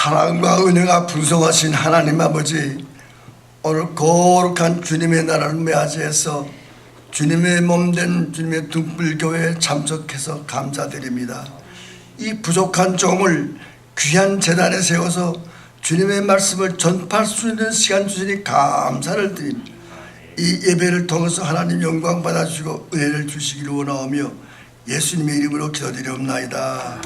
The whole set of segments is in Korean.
사랑과 은혜가 풍성하신 하나님 아버지, 오늘 거룩한 주님의 나라를 맞이해서 주님의 몸된 주님의 등불교회에 참석해서 감사드립니다. 이 부족한 종을 귀한 재단에 세워서 주님의 말씀을 전파할 수 있는 시간 주시니 감사를 드립니다. 이 예배를 통해서 하나님 영광 받아주시고 은혜를 주시기를 원하오며 예수님의 이름으로 기도드리옵나이다.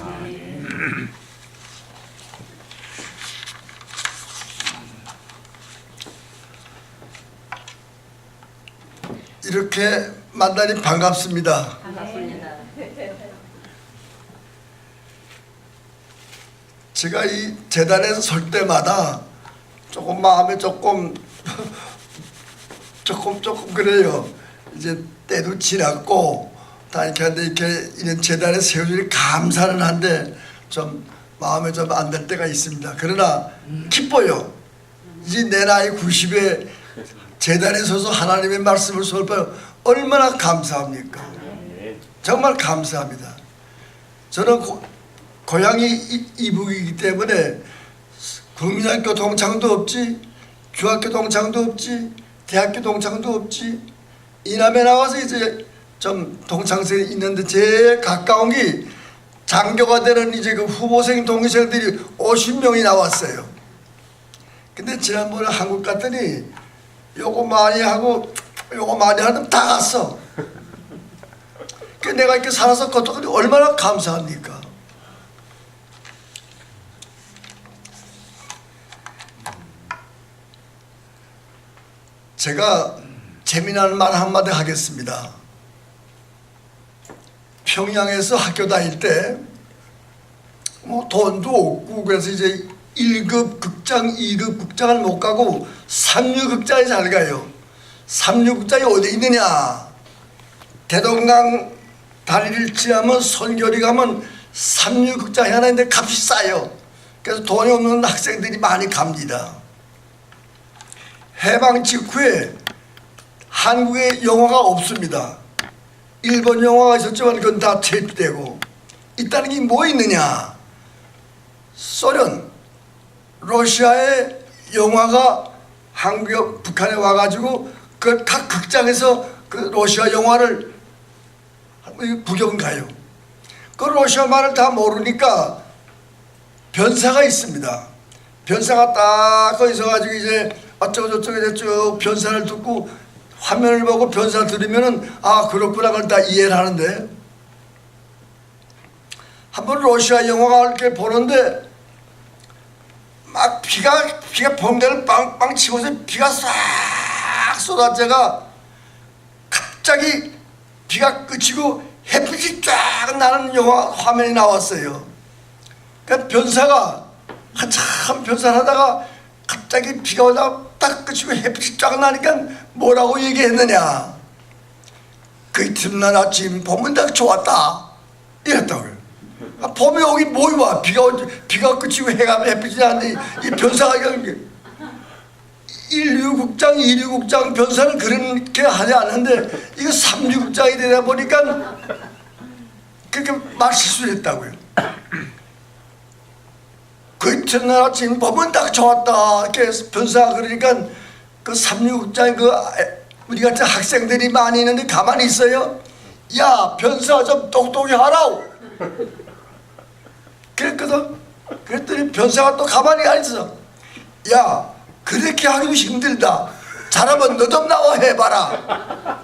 이렇게 만나니 반갑습니다. 반갑습니다. 제가 이 재단에서 설 때마다 조금 마음에 조금 그래요. 이제 때도 지났고 다 이렇게 하는데 이렇게 이런 재단에 세워주니 감사는 한데 좀 마음에 좀 안 들 때가 있습니다. 그러나 기뻐요. 이제 내 나이 90에 재단에 서서 하나님의 말씀을 설파요. 얼마나 감사합니까? 정말 감사합니다. 저는 고향이 이북이기 때문에 국민학교 동창도 없지, 중학교 동창도 없지, 대학교 동창도 없지. 이남에 나와서 이제 좀 동창생이 있는데 제일 가까운 게 장교가 되는 이제 그 후보생 동기생들이 50명이 나왔어요. 근데 지난번에 한국 갔더니 요거 많이 하고 요거 많이 하면 다 갔어. 그 내가 이렇게 살아서 그것도 얼마나 감사합니까? 제가 재미나는 말 한마디 하겠습니다. 평양에서 학교 다닐 때 뭐 돈도 없고 그래서 이제 1급 극장, 2급 극장을 못 가고 3류 극장에 잘 가요. 3류 극장이 어디 있느냐? 대동강 다리를 지나면 선교리 가면 3류 극장이 하나 있는데 값이 싸요. 그래서 돈이 없는 학생들이 많이 갑니다. 해방 직후에 한국에 영화가 없습니다. 일본 영화가 있었지만 그건 다 퇴출되고 있다는 게 뭐 있느냐? 소련, 러시아의 영화가 한국에 북한에 와가지고 그 각 극장에서 그 러시아 영화를 구경 가요. 그 러시아 말을 다 모르니까 변사가 있습니다. 변사가 딱 거기 있어가지고 이제 어쩌고 저쩌고 이제 쭉 변사를 듣고 화면을 보고 변사 들으면은 아 그렇구나 그걸 다 이해를 하는데 한번 러시아 영화가 이렇게 보는데 막 비가 번개를 빵빵 치고서 비가 싹 쏟아져가 갑자기 비가 그치고 햇빛이 쫙 나는 영화 화면이 나왔어요. 그러니까 변사가 한참 변사를 하다가 갑자기 비가 오다가 딱 그치고 햇빛이 쫙 나니까 뭐라고 얘기했느냐? 그 이튿날 아침 봄은 딱 좋았다 이랬다고요. 아, 봄이 오긴 뭐이 와 비가 그치고 해가 햇빛이 나는데 이 변사가 이게 1류 국장, 2류 국장 변사는 그렇게 하지 않는데 이거 3류 국장이 되다 보니까 그렇게 말 실수를 했다고요. 그 이튿날 아침 봄은 딱 좋았다 이렇게 변사가 그러니까 그 3류 국장이 그 우리 같은 학생들이 많이 있는데 가만히 있어요. 야 변사 좀 똑똑히 하라고 그랬거든. 그랬더니 변사가 또 가만히 안 있어. 야 그렇게 하기도 힘들다. 잘하면 너 좀 나와 해봐라.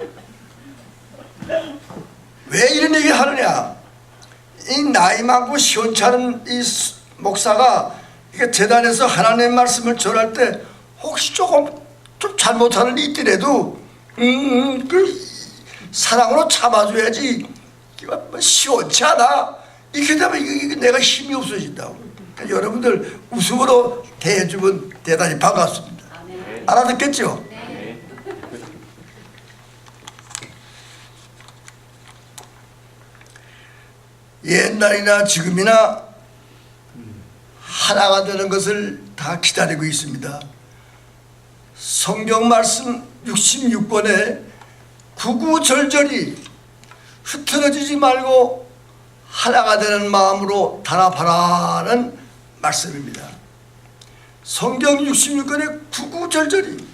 왜 이런 얘기 하느냐? 이 나이 많고 시원찮은 이 목사가 이게 재단에서 하나님의 말씀을 전할 때 혹시 조금 좀 잘못하는 일이 있더라도 그 사랑으로 참아줘야지. 이거 시원치 않아. 이렇게 되면 이게 내가 힘이 없어진다고. 그러니까 여러분들 웃음으로 대해주면 대단히 반갑습니다. 알아듣겠죠? 옛날이나 지금이나 하나가 되는 것을 다 기다리고 있습니다. 성경 말씀 66권에 구구절절히 흐트러지지 말고 하나가 되는 마음으로 단합하라는 말씀입니다. 성경 66권에 구구절절히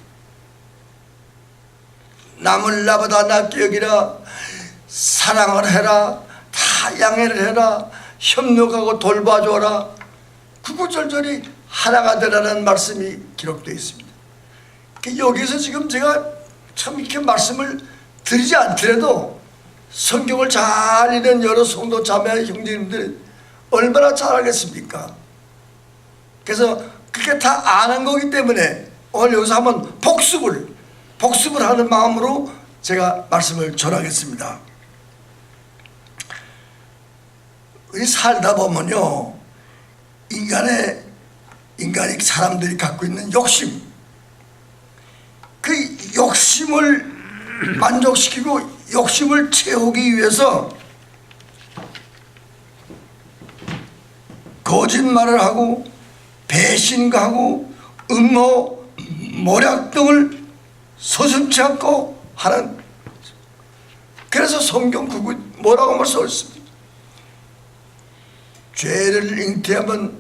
남을 나보다 낫게 여기라, 사랑을 해라, 다 양해를 해라, 협력하고 돌봐줘라, 구구절절히 하나가 되라는 말씀이 기록되어 있습니다. 여기서 지금 제가 참 이렇게 말씀을 드리지 않더라도 성경을 잘 읽는 여러 성도 자매 형제님들 얼마나 잘 알겠습니까? 그래서 그게 다 아는 거기 때문에 오늘 여기서 한번 복습을 하는 마음으로 제가 말씀을 전하겠습니다. 우리 살다 보면요, 인간이 사람들이 갖고 있는 욕심, 그 욕심을 만족시키고 욕심을 채우기 위해서 거짓말을 하고 배신하고 음모, 모략 등을 서슴지 않고 하는, 그래서 성경 구구 뭐라고 써 있습니다. 죄를 잉태하면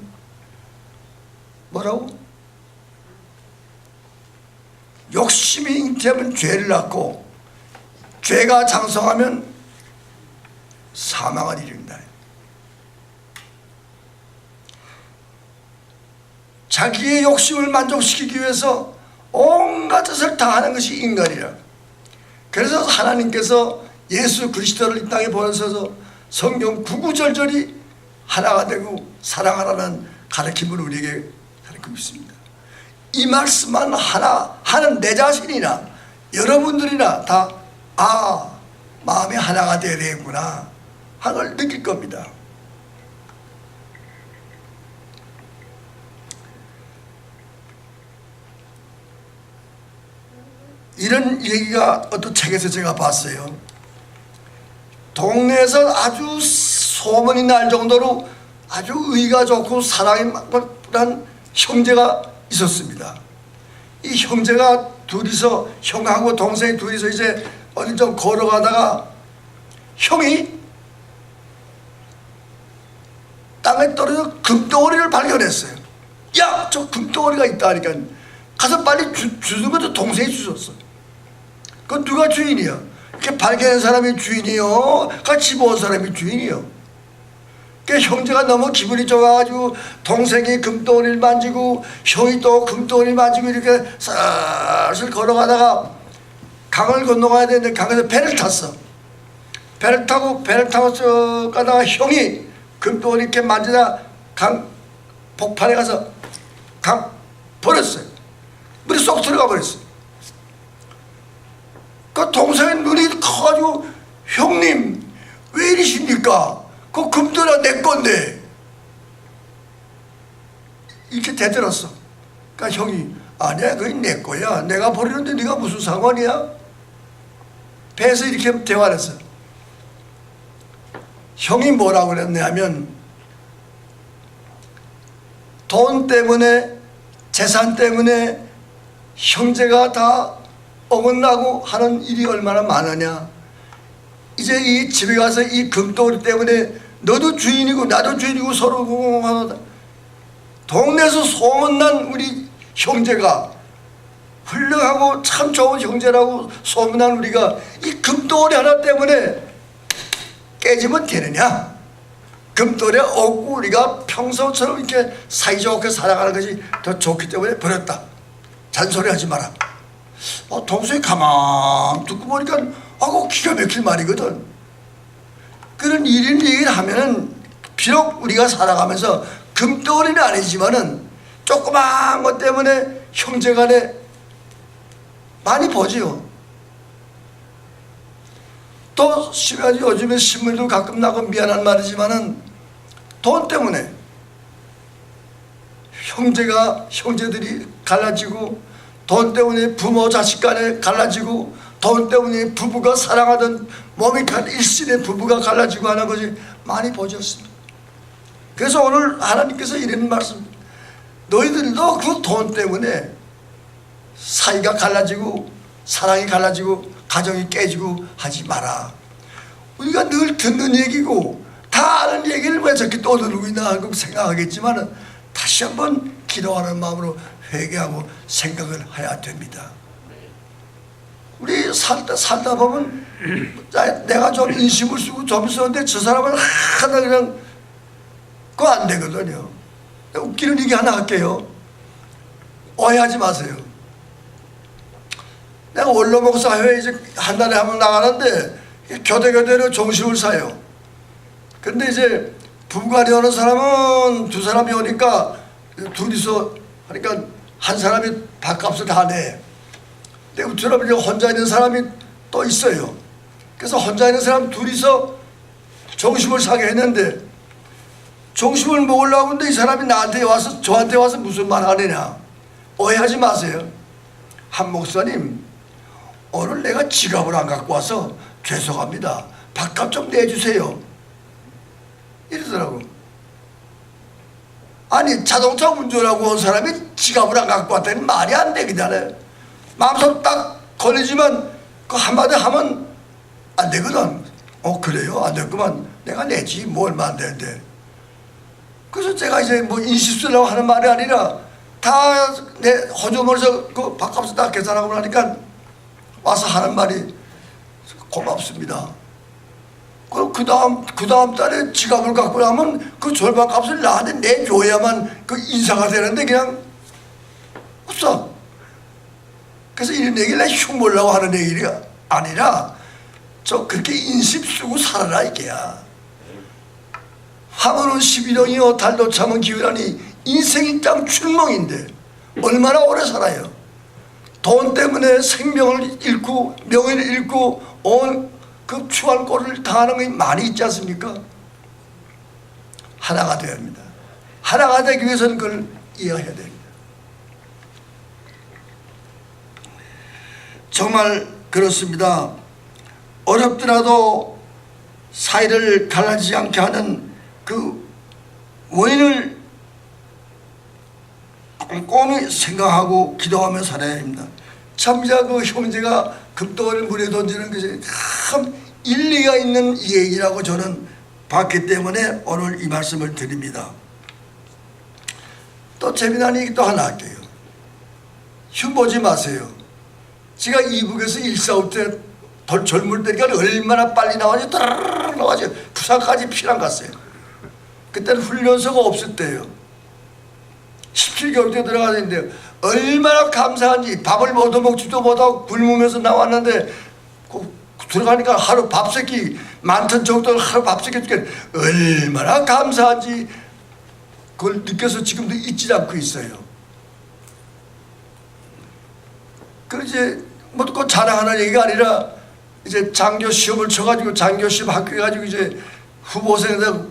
뭐라고? 욕심이 잉태하면 죄를 낳고 죄가 장성하면 사망을 이룬다. 자기의 욕심을 만족시키기 위해서 온갖 뜻을 다 하는 것이 인간이라. 그래서 하나님께서 예수 그리스도를 이 땅에 보내셔서 성경 구구절절히 하나가 되고 사랑하라는 가르침을 우리에게 가르치고 있습니다. 이 말씀만 하나 하는 내 자신이나 여러분들이나 다 마음이 하나가 되어야 되겠구나 하는 걸 느낄 겁니다. 이런 얘기가 어떤 책에서 제가 봤어요. 동네에서 아주 소문이 날 정도로 아주 의가 좋고 사랑이 많은 형제가 있었습니다. 이 형제가 둘이서, 형하고 동생이 둘이서 이제 어디 좀 걸어가다가 형이 땅에 떨어져 금덩어리를 발견했어요. 야, 저 금덩어리가 있다 하니까 가서 빨리 주는 것도 동생이 주셨어. 그건 누가 주인이야? 이렇게 발견한 사람이 주인이요, 같이 본 사람이 주인이요. 그 형제가 너무 기분이 좋아가지고 동생이 금덩어리를 만지고 형이 또 금덩어리를 만지고 이렇게 슬슬 걸어가다가 강을 건너가야 되는데 강에서 배를 탔어. 배를 타고 쭉 가다가 형이 금덩어리 이렇게 만지다 강 복판에 가서 강 버렸어요. 물이 쏙 들어가 버렸어요. 그 동생의 눈이 커가지고 형님 왜 이러십니까? 그 금덩어리가 내 건데 이렇게 대들었어. 그러니까 형이 아니야, 그게 내 거야. 내가 버리는데 네가 무슨 상관이야? 배에서 이렇게 대화를 했어. 형이 뭐라고 그랬냐면 돈 때문에 재산 때문에 형제가 다 어긋나고 하는 일이 얼마나 많으냐. 이제 이 집에 가서 이 금덩어리 때문에 너도 주인이고 나도 주인이고 서로 공공하다. 동네에서 소문난 우리 형제가 훌륭하고 참 좋은 형제라고 소문난 우리가 이 금덩어리 하나 때문에 깨지면 되느냐? 금덩어리 없고 우리가 평소처럼 이렇게 사이좋게 살아가는 것이 더 좋기 때문에 버렸다. 잔소리 하지 마라. 동생이 가만 듣고 보니까 그 기가 막힐 말이거든. 그런 이런 얘기를 하면은 비록 우리가 살아가면서 금덩어리는 아니지만은 조그마한 것 때문에 형제간에 많이 보지요. 또 요즘에 신문도 가끔 나고 미안한 말이지만은 돈 때문에 형제들이 갈라지고, 돈 때문에 부모 자식 간에 갈라지고, 돈 때문에 부부가 사랑하던 몸이 일신의 부부가 갈라지고 하는 것이 많이 보셨습니다. 그래서 오늘 하나님께서 이런 말씀, 너희들도 그 돈 때문에 사이가 갈라지고 사랑이 갈라지고 가정이 깨지고 하지 마라. 우리가 늘 듣는 얘기고 다 아는 얘기를 왜 저렇게 떠들고 있나 하고 생각하겠지만 다시 한번 기도하는 마음으로 회개하고 생각을 해야 됩니다. 우리 살다 보면 내가 좀 인심을 쓰고 좀 썼는데 저 사람은 하나 그냥 그거 안 되거든요. 웃기는 얘기 하나 할게요. 오해하지 마세요. 내가 원로 목사회에 이제 한 달에 한 번 나가는데 교대로 정신을 사요. 근데 이제 부부간에 오는 사람은 두 사람이 오니까 둘이서 하니까 한 사람이 밥값을 다 내. 근데 우처럼 이제 혼자 있는 사람이 또 있어요. 그래서 혼자 있는 사람 둘이서 점심을 사게 했는데 점심을 먹으려고 하는데 이 사람이 저한테 와서 무슨 말 하느냐. 오해하지 마세요. 한 목사님, 오늘 내가 지갑을 안 갖고 와서 죄송합니다. 밥값 좀 내주세요. 이러더라고. 아니, 자동차 운전하고 온 사람이 지갑을 안 갖고 왔다니 말이 안 되기잖아요. 마음속 딱 걸리지만 그 한마디 하면 안 되거든. 그래요? 안 됐구만. 내가 내지 뭐 얼마 안 되는데. 그래서 제가 이제 뭐 인식 쓰려고 하는 말이 아니라 다 내 호주머니에서 그 밥값을 다 계산하고 나니까 와서 하는 말이 고맙습니다. 그럼 그 다음 달에 지갑을 갖고 나면 그 절반 값을 나한테 내줘야만 그 인사가 되는데 그냥 없어. 그래서 이런 얘기를 흉보려고 하는 얘기가 아니라 저 그렇게 인심 쓰고 살아라 이게야. 황혼은 11년이요 달도 참은 기회라니 인생이 짱 출몽인데 얼마나 오래 살아요. 돈 때문에 생명을 잃고 명예를 잃고 온 그 추한 꼴을 당하는 게 많이 있지 않습니까? 하나가 되어야 합니다. 하나가 되기 위해서는 그걸 이해해야 됩니다. 정말 그렇습니다. 어렵더라도 사이를 갈라지지 않게 하는 그 원인을 꼼꼼히 생각하고 기도하며 살아야 합니다. 참자 그 형제가 금덩어리를 물에 던지는 것이 참 일리가 있는 얘기라고 저는 봤기 때문에 오늘 이 말씀을 드립니다. 또 재미난 얘기 또 하나 할게요. 흉보지 마세요. 제가 이북에서 일사후 때 젊을 때니까 얼마나 빨리 나와가지고 따라라라 나와가지고 부산까지 피난 갔어요. 그때는 훈련소가 없을 때예요. 17개월 때 들어가는데 얼마나 감사한지. 밥을 얻어먹지도 못하고 굶으면서 나왔는데 들어가니까 하루 밥새끼 많던 정도는 하루 밥새끼 주게 얼마나 감사한지 그걸 느껴서 지금도 잊지 않고 있어요. 그 이제 뭐 그 자랑하는 얘기가 아니라 이제 장교 시험을 쳐가지고 장교 시험 합격해가지고 이제 후보생에서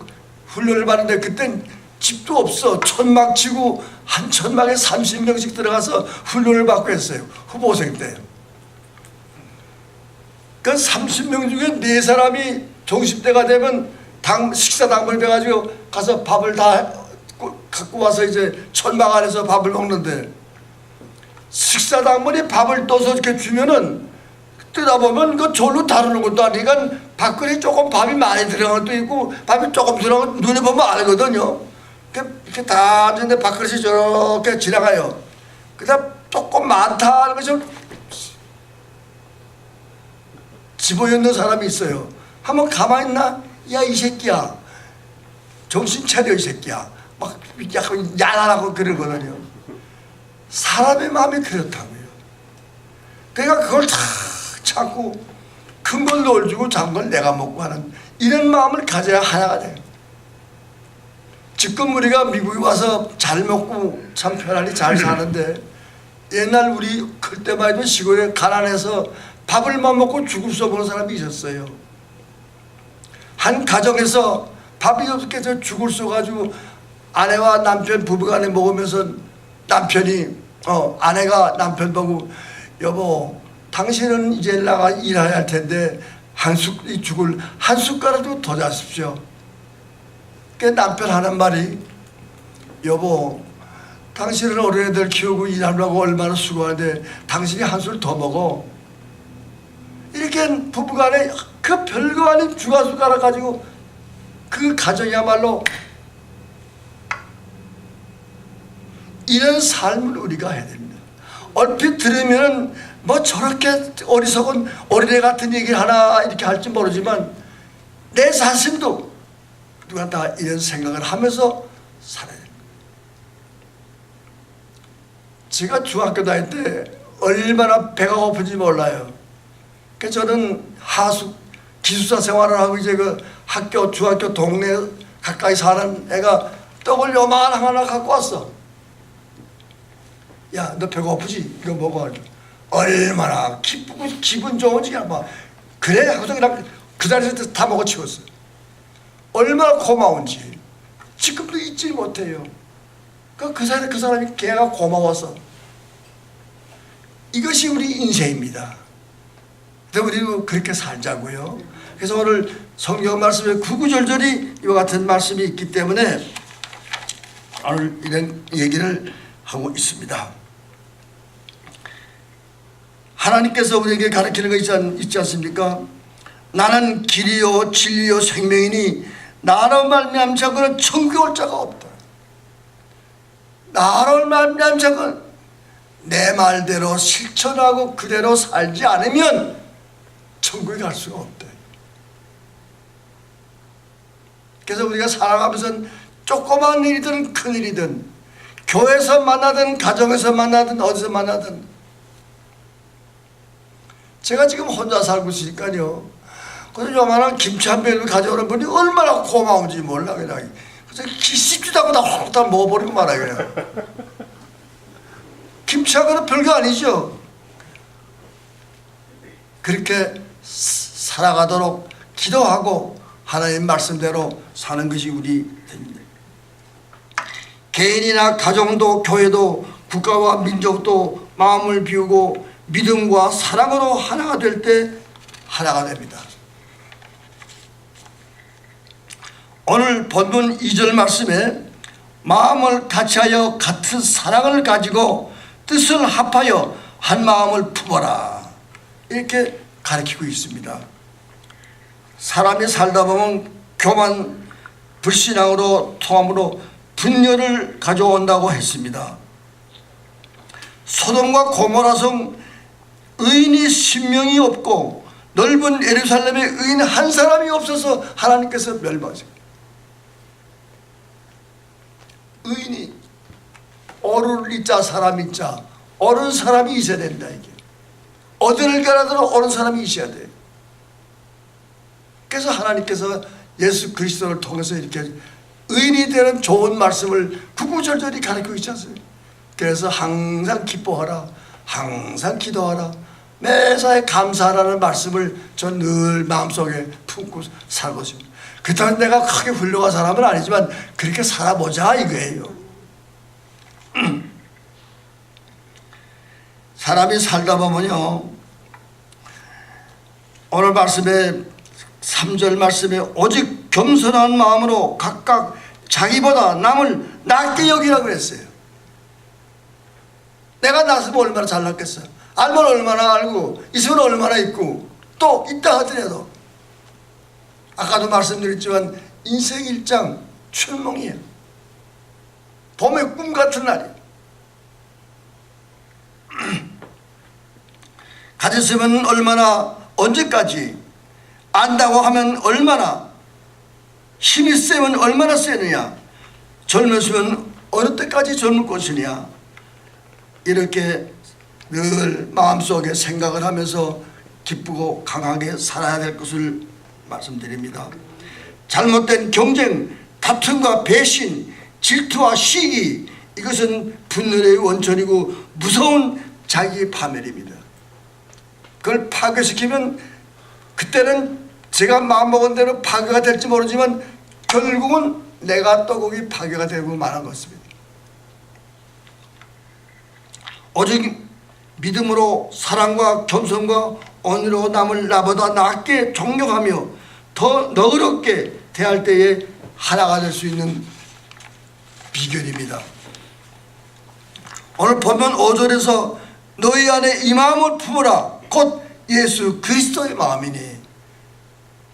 훈련을 받는데 그땐 집도 없어. 천막 치고 한 천막에 30명씩 들어가서 훈련을 받고 했어요. 후보생 때. 그 30명 중에 4사람이 종십대가 되면 식사 당번을 돼가지고 가서 밥을 다 갖고 와서 이제 천막 안에서 밥을 먹는데 식사 당번에 밥을 떠서 이렇게 주면은 뜨다 보면 그 절로 다루는 것도 아니니까 밥그릇에 조금 밥이 많이 들어간 것도 있고 밥이 조금 들어간 것 눈에 보면 알거든요. 이렇게 다 앉았는데 밥그릇이 저렇게 지나가요. 그다음 조금 많다 하는 것을 집어넣는 사람이 있어요. 한번 가만히 있나? 야, 이 새끼야. 정신 차려, 이 새끼야. 막 약간 야단하고 그러거든요. 사람의 마음이 그렇다고요. 그러니까 그걸 다 참고 큰 걸 널 주고 작은 걸 내가 먹고 하는 이런 마음을 가져야 하나가 돼요. 지금 우리가 미국에 와서 잘 먹고 참 편안히 잘 사는데 옛날 우리 클 때만 해도 시골에 가난해서 밥을만 먹고 죽을 수 없는 사람이 있었어요. 한 가정에서 밥이 없게 죽을 수 가지고 아내와 남편 부부간에 먹으면서 남편이 아내가 남편 보고 여보 당신은 이제 나가 일해야 할 텐데 이 죽을 한 숟가락도 더 자십시오. 그 남편 하는 말이 여보 당신은 어린애들 키우고 일하려고 얼마나 수고하는데 당신이 한 술 더 먹어. 이렇게 부부간에 그 별거 아닌 주가숟가락 가지고 그 가정이야말로 이런 삶을 우리가 해야 됩니다. 얼핏 들으면 뭐 저렇게 어리석은 어린애 같은 얘기를 하나 이렇게 할지 모르지만 내 자신도 누가 다 이런 생각을 하면서 살아야 됩니다. 제가 중학교 다닐 때 얼마나 배가 고픈지 몰라요. 그래서 저는 하숙 기숙사 생활을 하고 이제 그 학교 중학교 동네 가까이 사는 애가 떡을 요만한 하나 갖고 왔어. 야, 너 배가 고프지? 이거 먹어. 얼마나 기쁘고 기분 좋은지 막 그래 하고서 그냥 그 자리에서 다 먹어치웠어. 얼마나 고마운지 지금도 잊지 못해요. 그 사람이 걔가 고마워서. 이것이 우리 인생입니다. 그래서 우리는 그렇게 살자고요. 그래서 오늘 성경 말씀에 구구절절히 이와 같은 말씀이 있기 때문에 오늘 이런 얘기를 하고 있습니다. 하나님께서 우리에게 가르치는 거 있지 않습니까? 나는 길이요 진리요 생명이니 나로 말미암은 자는 천국에 올 자가 없다. 나로 말미암은 자는 내 말대로 실천하고 그대로 살지 않으면 천국에 갈 수가 없다. 그래서 우리가 살아가면서 조그만 일이든 큰 일이든 교회에서 만나든 가정에서 만나든 어디서 만나든 제가 지금 혼자 살고 있으니까요. 그래서 요만한 김치 한 병을 가져오는 분이 얼마나 고마운지 몰라 그냥. 그래서 씹지도 않고 다 확 다 먹어버리고 말아요 그냥. 김치하고는 별거 아니죠. 그렇게 살아가도록 기도하고 하나님 말씀대로 사는 것이 우리 됩니다. 개인이나 가정도 교회도 국가와 민족도 마음을 비우고 믿음과 사랑으로 하나가 될 때 하나가 됩니다. 오늘 본문 2절 말씀에 마음을 같이하여 같은 사랑을 가지고 뜻을 합하여 한 마음을 품어라 이렇게 가르치고 있습니다. 사람이 살다 보면 교만 불신앙으로 통함으로 분열을 가져온다고 했습니다. 소돔과 고모라성 의인이 10명이 없고 넓은 예루살렘에 의인 한 사람이 없어서 하나님께서 멸망하십니다. 의인이 어른을 잊자 사람 잊자 옳은 사람이 있어야 된다. 이게 어디를 가라도 옳은 사람이 있어야 돼. 그래서 하나님께서 예수 그리스도를 통해서 이렇게 의인이 되는 좋은 말씀을 구구절절히 가르치고 있지 않습니까? 그래서 항상 기뻐하라, 항상 기도하라, 매사에 감사하라는 말씀을 전 늘 마음속에 품고 살고 있습니다. 그렇다고 내가 크게 훌륭한 사람은 아니지만 그렇게 살아보자 이거예요. 사람이 살다 보면요, 오늘 말씀에 3절 말씀에 오직 겸손한 마음으로 각각 자기보다 남을 낮게 여기라고 그랬어요. 내가 났으면 얼마나 잘났겠어. 알면 얼마나 알고 있으면 얼마나 있고 또 있다 하더라도 아까도 말씀드렸지만 인생 일장 출몽이에요. 봄의 꿈 같은 날이에요. 가졌으면 얼마나 언제까지 안다고 하면 얼마나 힘이 세면 얼마나 세느냐 젊었으면 어느 때까지 젊을 것이냐 이렇게 늘 마음속에 생각을 하면서 기쁘고 강하게 살아야 될 것을 말씀드립니다. 잘못된 경쟁, 다툼과 배신, 질투와 시기 이것은 분열의 원천이고 무서운 자기 파멸입니다. 그걸 파괴시키면 그때는 제가 마음먹은 대로 파괴가 될지 모르지만 결국은 내가 또 거기 파괴가 되고 말한 것입니다. 오직 믿음으로 사랑과 겸손과 온유로 남을 나보다 낮게 존경하며 더 너그럽게 대할 때에 하나가 될 수 있는 비결입니다. 오늘 보면 5절에서 너희 안에 이 마음을 품으라 곧 예수 그리스도의 마음이니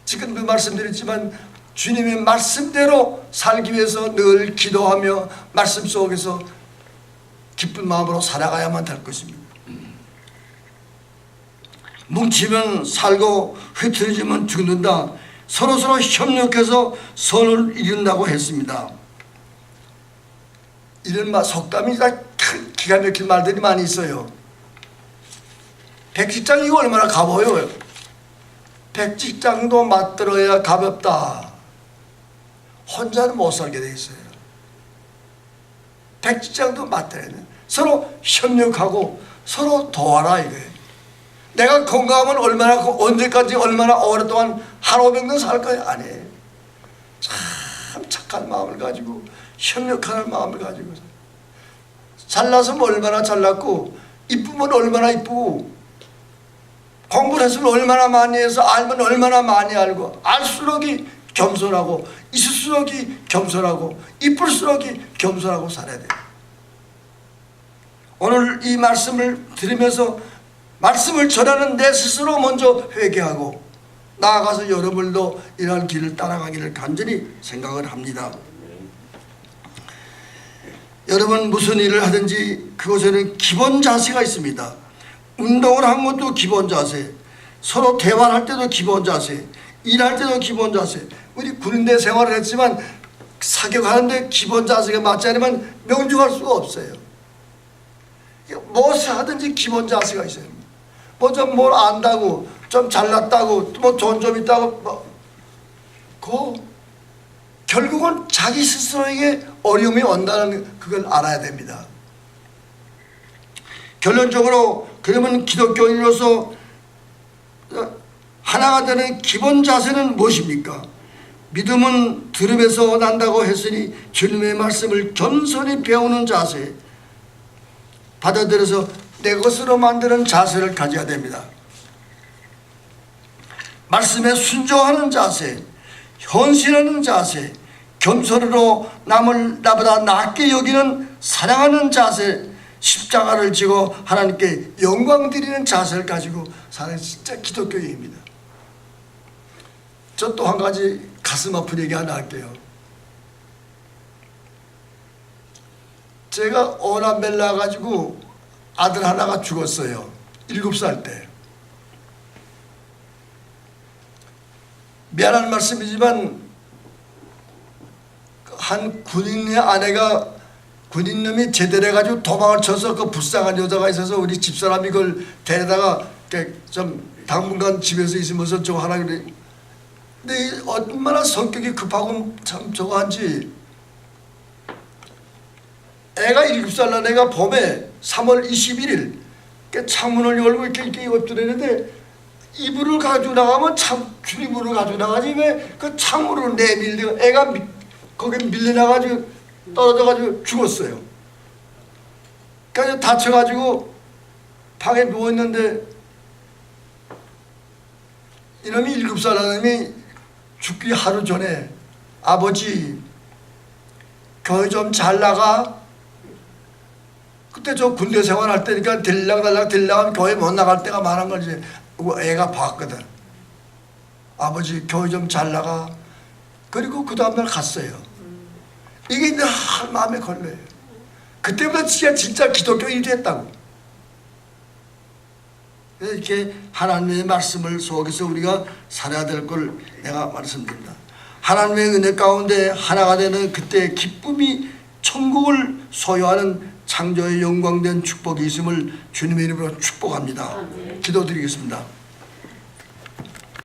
지금 그 말씀드렸지만 주님의 말씀대로 살기 위해서 늘 기도하며 말씀 속에서 기쁜 마음으로 살아가야만 될 것입니다. 뭉치면 살고 흩어지면 죽는다. 서로서로 협력해서 선을 이룬다고 했습니다. 이런 속담이 기가 막힌 말들이 많이 있어요. 백직장 이거 얼마나 가벼워요. 백직장도 맞들어야 가볍다. 혼자는 못 살게 돼 있어요. 백직장도 맞들어야 돼. 서로 협력하고 서로 도와라 이거예요. 내가 건강하면 얼마나 언제까지 얼마나 오랫동안 한 500년 살 거야? 아니에요. 참 착한 마음을 가지고 협력하는 마음을 가지고 잘나서면 얼마나 잘났고 이쁘면 얼마나 이쁘고 공부를 했으면 얼마나 많이 해서 알면 얼마나 많이 알고 알수록이 겸손하고 있을수록이 겸손하고 이쁠수록이 겸손하고 살아야 돼요. 오늘 이 말씀을 들으면서 말씀을 전하는 내 스스로 먼저 회개하고 나아가서 여러분도 이러한 길을 따라가기를 간절히 생각을 합니다. 여러분 무슨 일을 하든지 그것에는 기본 자세가 있습니다. 운동을 한 것도 기본 자세, 서로 대화를 할 때도 기본 자세, 일할 때도 기본 자세. 우리 군대 생활을 했지만 사격하는데 기본 자세가 맞지 않으면 명중할 수가 없어요. 무엇을 하든지 기본 자세가 있어요. 뭐 좀 뭘 안다고 좀 잘났다고 뭐 돈 좀 있다고 결국은 자기 스스로에게 어려움이 온다는 그걸 알아야 됩니다. 결론적으로 그러면 기독교인으로서 하나가 되는 기본 자세는 무엇입니까? 믿음은 들음에서 난다고 했으니 주님의 말씀을 겸손히 배우는 자세, 받아들여서 내 것으로 만드는 자세를 가져야 됩니다. 말씀에 순종하는 자세, 헌신하는 자세, 겸손으로 남을 나보다 낫게 여기는 사랑하는 자세, 십자가를 지고 하나님께 영광 드리는 자세를 가지고 사는 진짜 기독교인입니다. 저 또 한 가지 가슴 아픈 얘기 하나 할게요. 제가 오남매를 낳아가지고 아들 하나가 죽었어요. 7살 때. 미안한 말씀이지만 한 군인의 아내가 군인놈이 제대로 해가지고 도망을 쳐서 그 불쌍한 여자가 있어서 우리 집사람이 그걸 데려다가 좀 당분간 집에서 있으면서 저거 하라 그래. 근데 얼마나 성격이 급하고 참 저거 한지. 애가 7살 난 애가 봄에 3월 21일 창문을 열고 이렇게 엎드리는데 이불을 가지고 나가면 출입문을 가지고 나가지 왜 그 창문으로 내밀려 애가 거기 밀려나가지고 떨어져가지고 죽었어요. 그래서 다쳐가지고 방에 누워있는데 이놈이 7살 아들이 죽기 하루 전에 아버지 교회 좀 잘 나가. 그때 저 군대 생활할 때니까 들락달락 교회 못 나갈 때가 많은 거지. 애가 봤거든. 아버지 교회 좀 잘 나가. 그리고 그 다음날 갔어요. 이게 이제 마음에 걸려요. 그때부터 진짜 기독교인이 됐다고. 이렇게 하나님의 말씀을 속에서 우리가 살아야 될 걸 내가 말씀드립니다. 하나님의 은혜 가운데 하나가 되는 그때 기쁨이 천국을 소유하는 창조의 영광된 축복이 있음을 주님의 이름으로 축복합니다. 기도드리겠습니다.